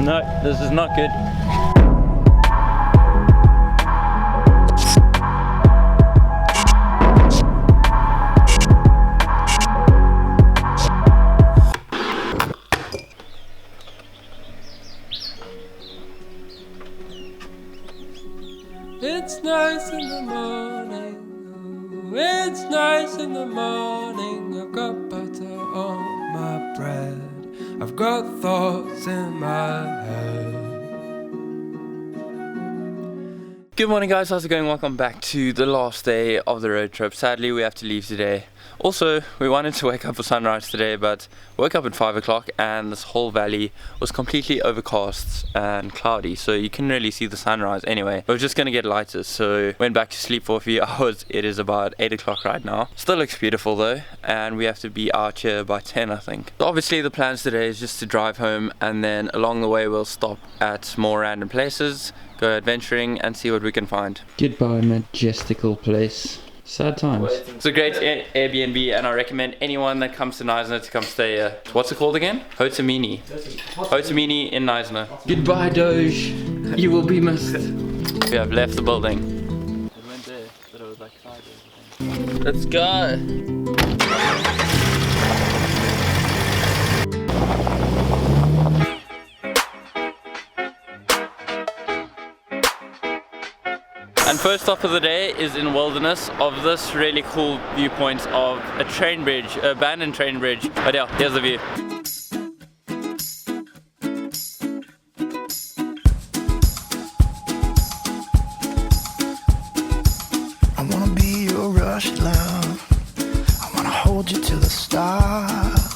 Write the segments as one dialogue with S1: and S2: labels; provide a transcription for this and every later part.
S1: No, this is not good.
S2: It's nice in the morning, oh, it's nice in the morning. I've got butter on my bread, I've got thoughts in my head.
S1: Good morning guys, how's it going? Welcome back to the last day of the road trip. Sadly we have to leave today. Also, we wanted to wake up for sunrise today, but woke up at 5 o'clock and this whole valley was completely overcast and cloudy, so you couldn't really see the sunrise anyway. It was just gonna get lighter, so went back to sleep for a few hours. It is about 8 o'clock right now. Still looks beautiful though, and we have to be out here by 10 I think. So obviously the plans today is just to drive home, and then along the way we'll stop at more random places, go adventuring and see what we can find. Goodbye majestical place. Sad times. It's a great Airbnb and I recommend anyone that comes to Knysna to come stay here. What's it called again? Hotamini. Hotamini in Knysna. Goodbye Doge, you will be missed. We have left the building. It went there, but it was like sideways. Let's go. And first stop of the day is in wilderness of this really cool viewpoint of a train bridge, an abandoned train bridge. But yeah, here's the view.
S3: I wanna be your rush, love. I wanna hold you to the stars.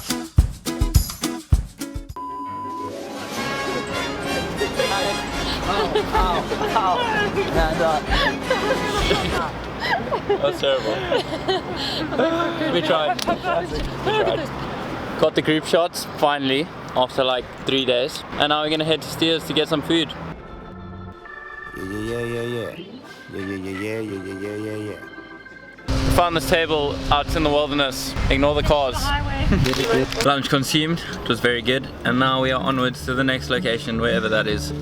S1: That's terrible. We tried. Got the group shots finally after like 3 days, and now we're gonna head to Steers to get some food.
S3: Yeah.
S1: Found this table out in the wilderness. Ignore the cars. Lunch consumed. It was very good, and now we are onwards to the next location, wherever that is.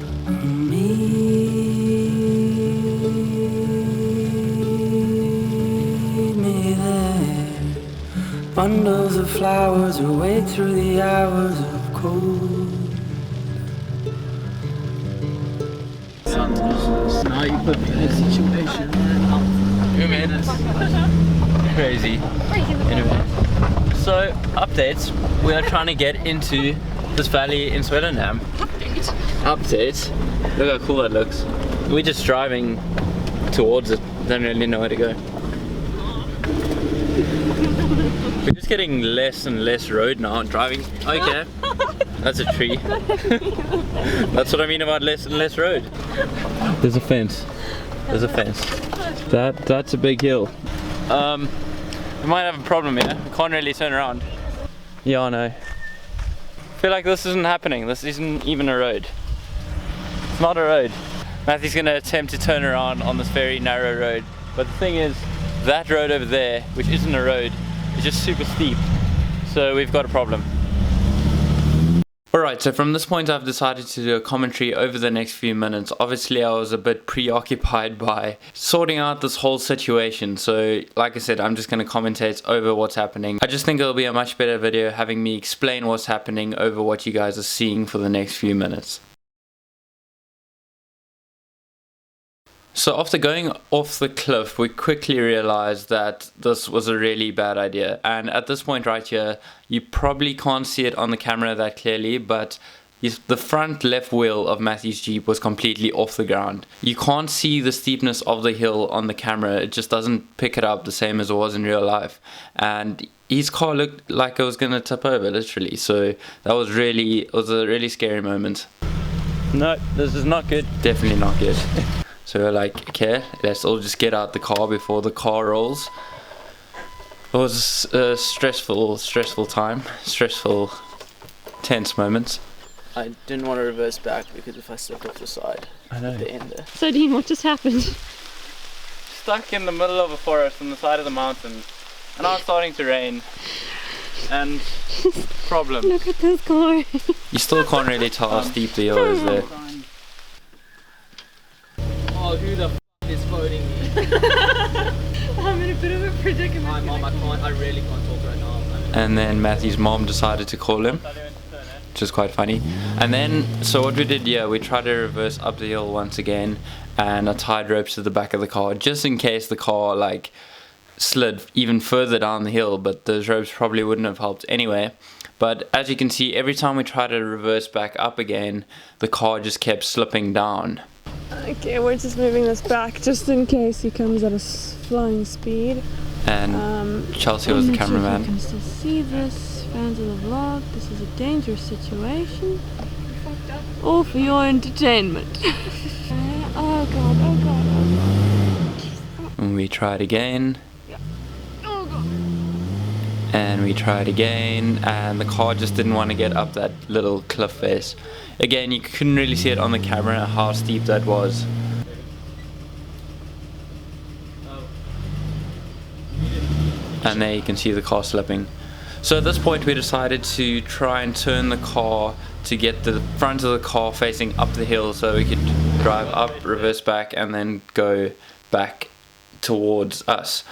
S2: Bundles of flowers away through the hours of cold.
S1: Now you put me in a situation. You made it. Crazy. Anyway, so updates. We are trying to get into this valley in Swellendam. Updates. Look how cool that looks. We're just driving towards it. Don't really know where to go. We're just getting less and less road now, driving. Okay, that's a tree. That's what I mean about less and less road. There's a fence. There's a fence. That's a big hill. We might have a problem here. We can't really turn around. Yeah, I know. I feel like this isn't happening. This isn't even a road. It's not a road. Matthew's gonna attempt to turn around on this very narrow road. But the thing is, that road over there, which isn't a road, is just super steep. So we've got a problem. Alright, so from this point I've decided to do a commentary over the next few minutes. Obviously I was a bit preoccupied by sorting out this whole situation. So like I said, I'm just going to commentate over what's happening. I just think it'll be a much better video having me explain what's happening over what you guys are seeing for the next few minutes. So after going off the cliff, we quickly realized that this was a really bad idea. And at this point right here, you probably can't see it on the camera that clearly, but the front left wheel of Matthew's Jeep was completely off the ground. You can't see the steepness of the hill on the camera. It just doesn't pick it up the same as it was in real life. And his car looked like it was going to tip over, literally. So that was it was a really scary moment. No, this is not good. Definitely not good. So we're like, okay, let's all just get out the car before the car rolls. It was a stressful time, stressful, tense moments.
S4: I didn't want to reverse back because if I stepped off the side,
S1: I know.
S4: the end there.
S5: So Dean, what just happened?
S1: Stuck in the middle of a forest on the side of the mountain, and now it's starting to rain. and problem.
S5: Look at this car.
S1: You still can't really tell how steep the hill is there.
S4: Oh, who the f is phoning me?
S5: I'm in a bit of a predicament.
S4: Hi mom, I really can't talk right now.
S1: And then Matthew's mom decided to call him, which is quite funny. And then, so what we did, yeah, we tried to reverse up the hill once again, and I tied ropes to the back of the car just in case the car like slid even further down the hill, but those ropes probably wouldn't have helped anyway. But as you can see, every time we tried to reverse back up again, the car just kept slipping down.
S5: Okay, we're just moving this back just in case he comes at a flying speed.
S1: And Chelsea was the cameraman.
S5: You can still see this, fans of the vlog. This is a dangerous situation. All for your entertainment. Oh god, oh god, oh god.
S1: And we tried again.
S5: Oh god.
S1: And we tried again, and the car just didn't want to get up that little cliff face. Again, you couldn't really see it on the camera how steep that was. And there you can see the car slipping. So at this point we decided to try and turn the car to get the front of the car facing up the hill so we could drive up, reverse back, and then go back towards us,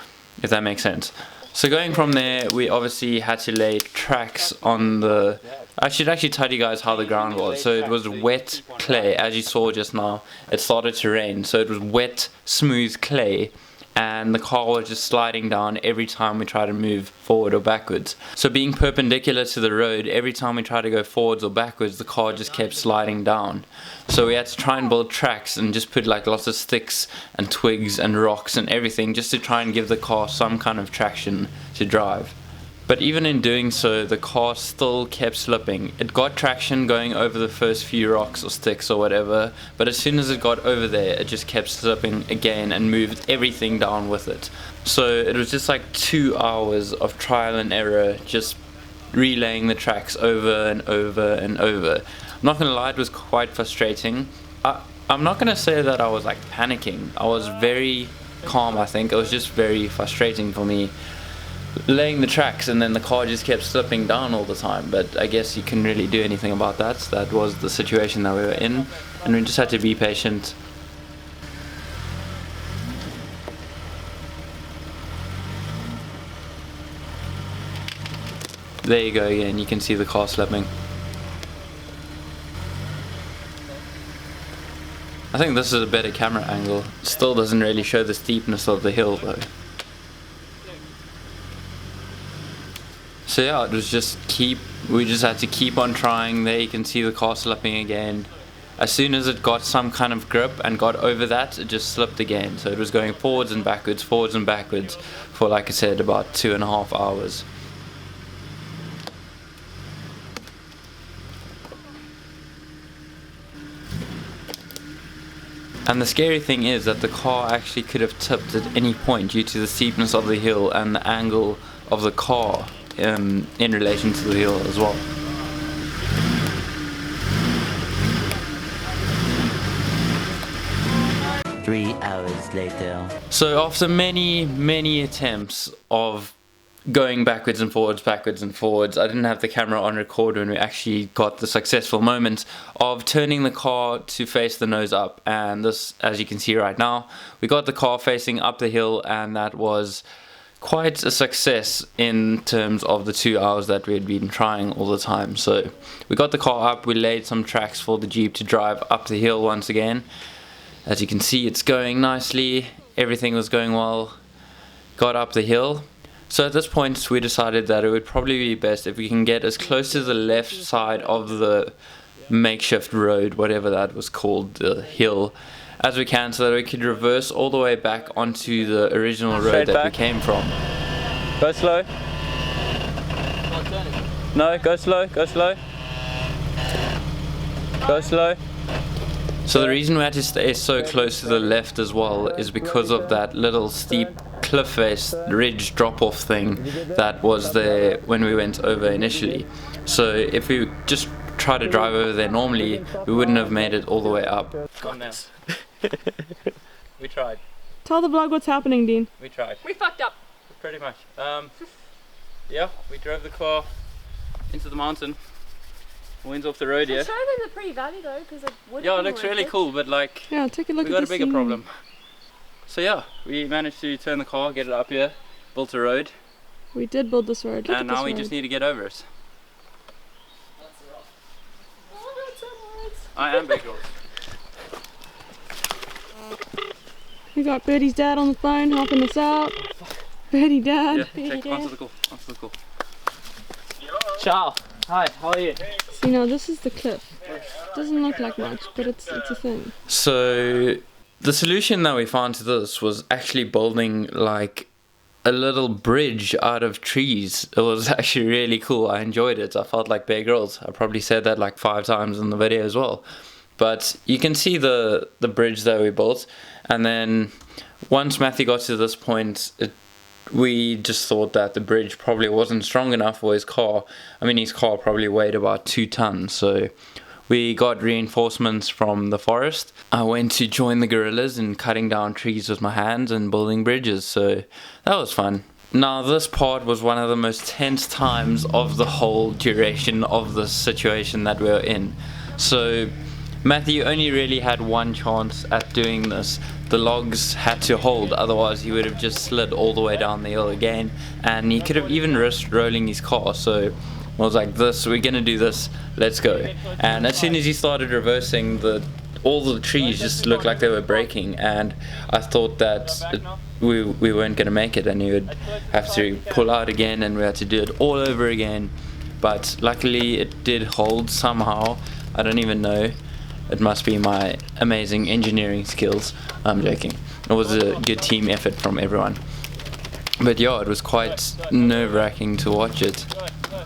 S1: if that makes sense. So going from there, we obviously had to lay tracks on the... I should actually tell you guys how the ground was. So it was wet clay, as you saw just now. It started to rain, so it was wet, smooth clay, and the car was just sliding down every time we tried to move forward or backwards. So being perpendicular to the road, every time we tried to go forwards or backwards, the car just kept sliding down. So we had to try and build tracks and just put like lots of sticks and twigs and rocks and everything just to try and give the car some kind of traction to drive. But even in doing so, the car still kept slipping. It got traction going over the first few rocks or sticks or whatever, but as soon as it got over there, it just kept slipping again and moved everything down with it. So it was just like 2 hours of trial and error, just relaying the tracks over and over and over. I'm not gonna lie, it was quite frustrating. I'm not gonna say that I was like panicking. I was very calm, I think. It was just very frustrating for me, laying the tracks, and then the car just kept slipping down all the time. But I guess you couldn't really do anything about that. That was the situation that we were in, and we just had to be patient. There you go again, you can see the car slipping. I think this is a better camera angle. Still doesn't really show the steepness of the hill though. So yeah, it was just we just had to keep on trying. There you can see the car slipping again. As soon as it got some kind of grip and got over that, it just slipped again. So it was going forwards and backwards for, like I said, about 2.5 hours. And the scary thing is that the car actually could have tipped at any point due to the steepness of the hill and the angle of the car in relation to the hill as well.
S6: Three hours later.
S1: So after many attempts of going backwards and forwards, I didn't have the camera on record when we actually got the successful moment of turning the car to face the nose up. And this, as you can see right now, we got the car facing up the hill, and that was quite a success in terms of the 2 hours that we had been trying all the time. So we got the car up, we laid some tracks for the Jeep to drive up the hill once again. As you can see, it's going nicely, everything was going well. Got up the hill. So at this point we decided that it would probably be best if we can get as close to the left side of the makeshift road, whatever that was called, the hill, as we can, so that we could reverse all the way back onto the original road that we came from. Go slow. No, go slow, go slow. Go slow. So the reason we had to stay so close to the left as well is because of that little steep cliff face ridge drop off thing that was there when we went over initially. So if we just tried to drive over there normally, we wouldn't have made it all the way up.
S4: Got this.
S1: We tried.
S5: Tell the vlog what's happening, Dean.
S1: We tried.
S5: We fucked up.
S1: Pretty much. yeah, we drove the car into the mountain. Went off the road here.
S5: Show them the pretty valley though, because it would.
S1: Yeah, it looks really cool, but like,
S5: yeah, take a look
S1: we
S5: at
S1: got a
S5: the
S1: bigger
S5: scenery.
S1: problem. So yeah, we managed to turn the car, get it up here, built a road,
S5: We did build this road. Look
S1: and
S5: at
S1: now
S5: this
S1: we
S5: road.
S1: just need to get over it.
S5: Oh, that's so nice.
S1: I am big girls.
S5: We got Birdie's dad on the phone helping us out. Birdie dad.
S1: Yeah,
S5: Birdie
S1: take
S5: dad.
S1: onto the call. Onto the call.
S4: Ciao. Hi, how are you?
S5: See now, this is the cliff. Doesn't look like much, but it's a thing.
S1: So the solution that we found to this was actually building like a little bridge out of trees. It was actually really cool. I enjoyed it. I felt like Bear Grylls. I probably said that like 5 times in the video as well. But you can see the bridge that we built, and then once Matthew got to this point, we just thought that the bridge probably wasn't strong enough for his car. I mean, his car probably weighed about 2 tons, so we got reinforcements from the forest. I went to join the gorillas in cutting down trees with my hands and building bridges, so that was fun. Now this part was one of the most tense times of the whole duration of the situation that we were in. So Matthew only really had one chance at doing this. The logs had to hold, otherwise he would have just slid all the way down the hill again, and he could have even risked rolling his car. So I was like, we're gonna do this, let's go. And as soon as he started reversing, all the trees just looked like they were breaking, and I thought that we weren't gonna make it, and he would have to pull out again, and we had to do it all over again. But luckily it did hold somehow. I don't even know. It must be my amazing engineering skills. I'm joking. It was a good team effort from everyone. But yeah, it was quite nerve-wracking to watch it.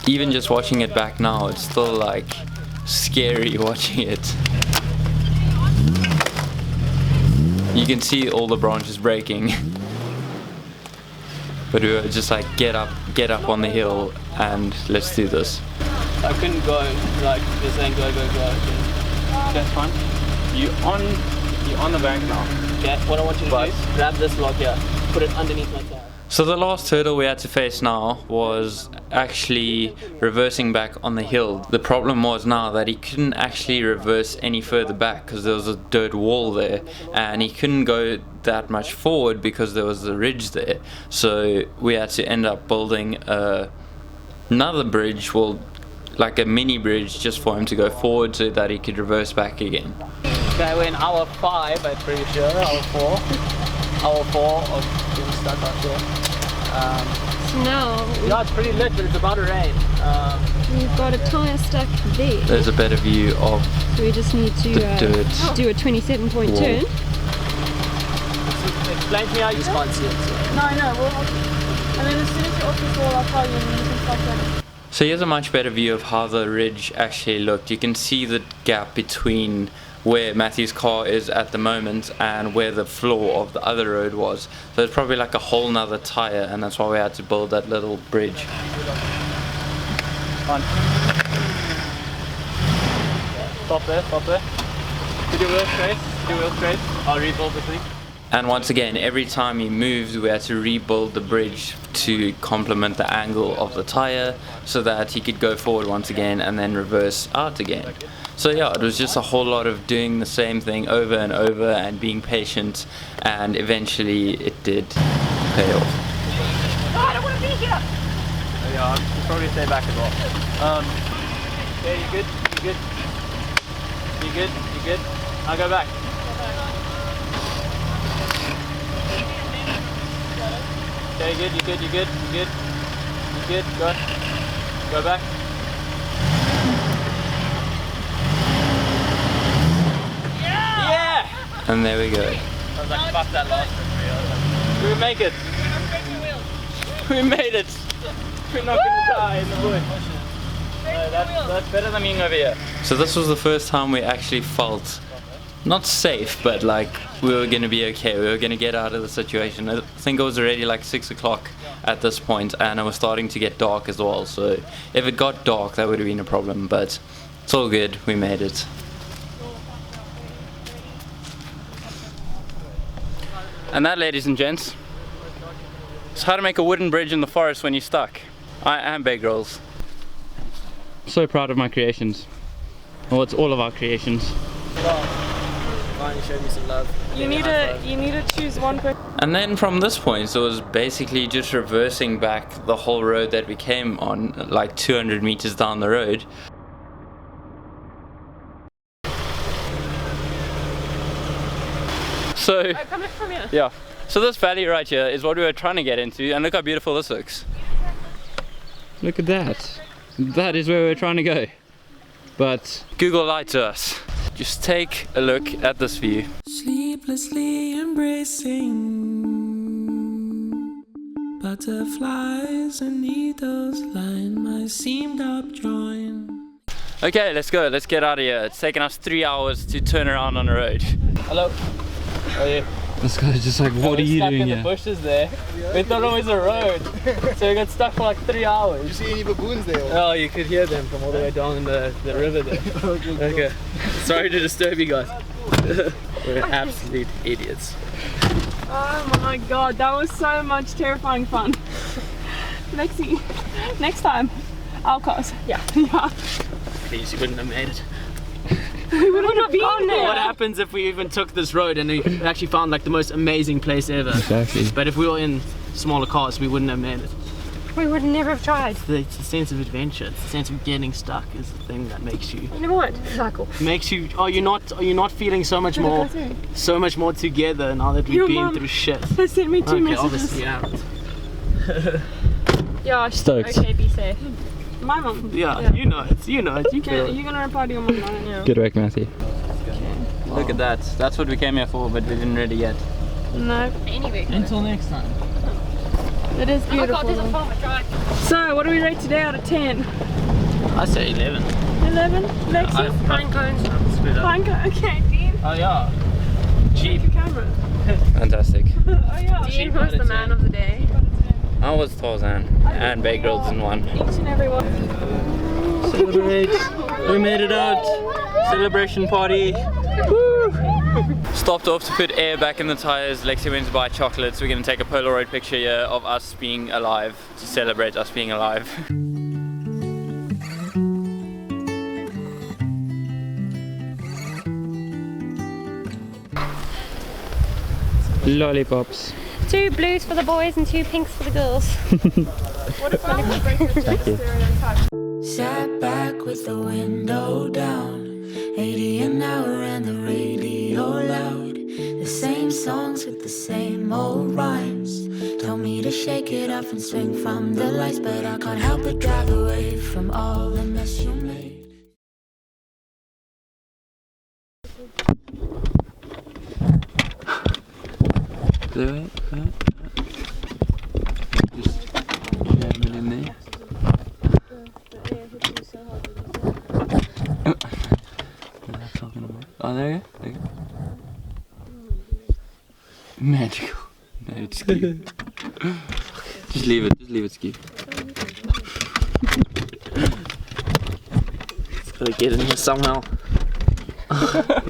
S1: Even just watching it back now, it's still like scary watching it. You can see all the branches breaking. But we were just like, get up on the hill and let's do this.
S4: I couldn't go, like, you're saying go.
S1: That's fine. You're on the bank now.
S4: Okay, what I want you to do is grab this log here, put it underneath my tire.
S1: So the last hurdle we had to face now was actually reversing back on the hill. The problem was now that he couldn't actually reverse any further back because there was a dirt wall there, and he couldn't go that much forward because there was a ridge there. So we had to end up building another bridge, well, like a mini bridge, just for him to go forward so that he could reverse back again.
S4: Okay, we're in hour 5, I'm pretty sure, hour 4 of being stuck out here.
S5: So now
S4: Yeah, it's pretty lit, but it's about to rain.
S5: we've got a tyre stuck there.
S1: There's a better view of
S5: So we just need to
S1: the dirt.
S5: do a 27-point
S1: Wall.
S5: turn.
S4: Explain to me how you can't see it. So.
S5: No, and then as soon as you're off this wall, I'll tell you and you can stop running.
S1: So here's a much better view of how the ridge actually looked. You can see the gap between where Matthew's car is at the moment and where the floor of the other road was. So it's probably like a whole nother tire, and that's why we had to build that little bridge.
S4: On. Stop there. Put your wheel straight. I'll rebuild the thing.
S1: And once again, every time he moved, we had to rebuild the bridge to complement the angle of the tire so that he could go forward once again and then reverse out again. So yeah, it was just a whole lot of doing the same thing over and over and being patient, and eventually it did pay off.
S4: Oh, I don't want to be here! Yeah, I'll probably stay back as well. Yeah, you good? I'll go back. Okay, you good, go back. Yeah!
S1: And there we go.
S4: I was like, fuck that last one. We make it. We made it. We're not gonna die in the bush. No, that's better than being over here.
S1: So this was the first time we actually felt not safe, but like we were gonna be okay. We were gonna get out of the situation. I think it was already like 6 o'clock at this point, and it was starting to get dark as well. So if it got dark, that would have been a problem, but it's all good. We made it. And that, ladies and gents, is how to make a wooden bridge in the forest when you're stuck. I am Big Rolls. So proud of my creations. Well, it's all of our creations.
S4: Finally showed me some love.
S5: You need to choose one person.
S1: And then from this point, it was basically just reversing back the whole road that we came on, like 200 meters down the road. So,
S5: Come from here.
S1: yeah. So this valley right here is what we were trying to get into, and look how beautiful this looks. Look at that. That is where we were trying to go. But Google lied to us. Just take a look at this view.
S2: Sleeplessly embracing butterflies and needles line my seamed up joint.
S1: Okay, let's go. Let's get out of here. It's taken us 3 hours to turn around on the road.
S4: Hello. How are you?
S1: This guy's just like, what are you doing
S4: in
S1: here?
S4: the bushes there. We thought it was a road. So we got stuck for like 3 hours.
S7: Did you see any baboons there?
S4: Oh, you could hear them from all the way down in the river there. Okay. Sorry to disturb you guys. We're absolute idiots.
S5: Oh my god, that was so much terrifying fun. Lexi, next time, I'll cause. Yeah. Yeah.
S4: Please, you wouldn't have made it.
S5: We wouldn't have been there.
S4: What happens if we even took this road and we actually found like the most amazing place ever?
S1: Exactly.
S4: But if we were in smaller cars, we wouldn't have made it.
S5: We would never have tried.
S4: It's the sense of adventure. It's the sense of getting stuck is the thing that makes you.
S5: You know what? Cycle.
S4: Makes you. Are you not feeling so much more together now that we've
S5: Your
S4: been
S5: mum
S4: through shit?
S5: They sent me two
S4: Okay,
S5: messages.
S4: obviously, yeah.
S5: Yeah,
S1: Stoked.
S5: okay, be safe. My mum.
S4: Yeah, you know it. You know it. You
S5: Okay,
S4: feel
S5: you're gonna reply to your mum, don't you?
S1: Good work, Matthew. Look at that. That's what we came here for, but we didn't really get.
S5: No. Anyway.
S4: Until next time.
S5: It is beautiful. So, what do we rate today out of 10?
S4: I say 11.
S5: 11? Lexi?
S4: Pine cones. Split up.
S5: Fine, okay, Dean.
S4: Oh yeah.
S5: Cheap. Your camera.
S1: Fantastic.
S5: Oh yeah.
S4: Dean was the man
S5: of the day.
S1: I was Tarzan and Big Girls in one.
S5: Each and every one.
S1: Celebrate! We made it out! Celebration party! Woo! Stopped off to put air back in the tires. Lexi went to buy chocolates. We're going to take a Polaroid picture here of us being alive to celebrate us being alive. Lollipops.
S8: 2 blues for the boys and 2 pinks for the girls.
S5: What if I break the stereotype?
S9: Sat back with the window down, 80 an hour and the radio loud. The same songs with the same old rhymes. Tell me to shake it off and swing from the lights, but I can't help but drive away from all the mess you made.
S1: Do it. Just jam it in there. Oh, there you go. There you go. Magical. No, it's ski. Just leave it ski.
S4: It's gotta get in here somehow.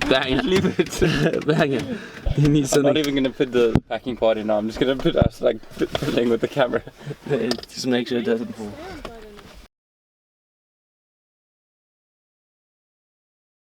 S4: Bang it.
S1: Leave it.
S4: Bang it. You need
S1: I'm
S4: something.
S1: not even gonna put the packing part in now. I'm just gonna put us like fiddling with the camera.
S4: Just make sure it doesn't fall.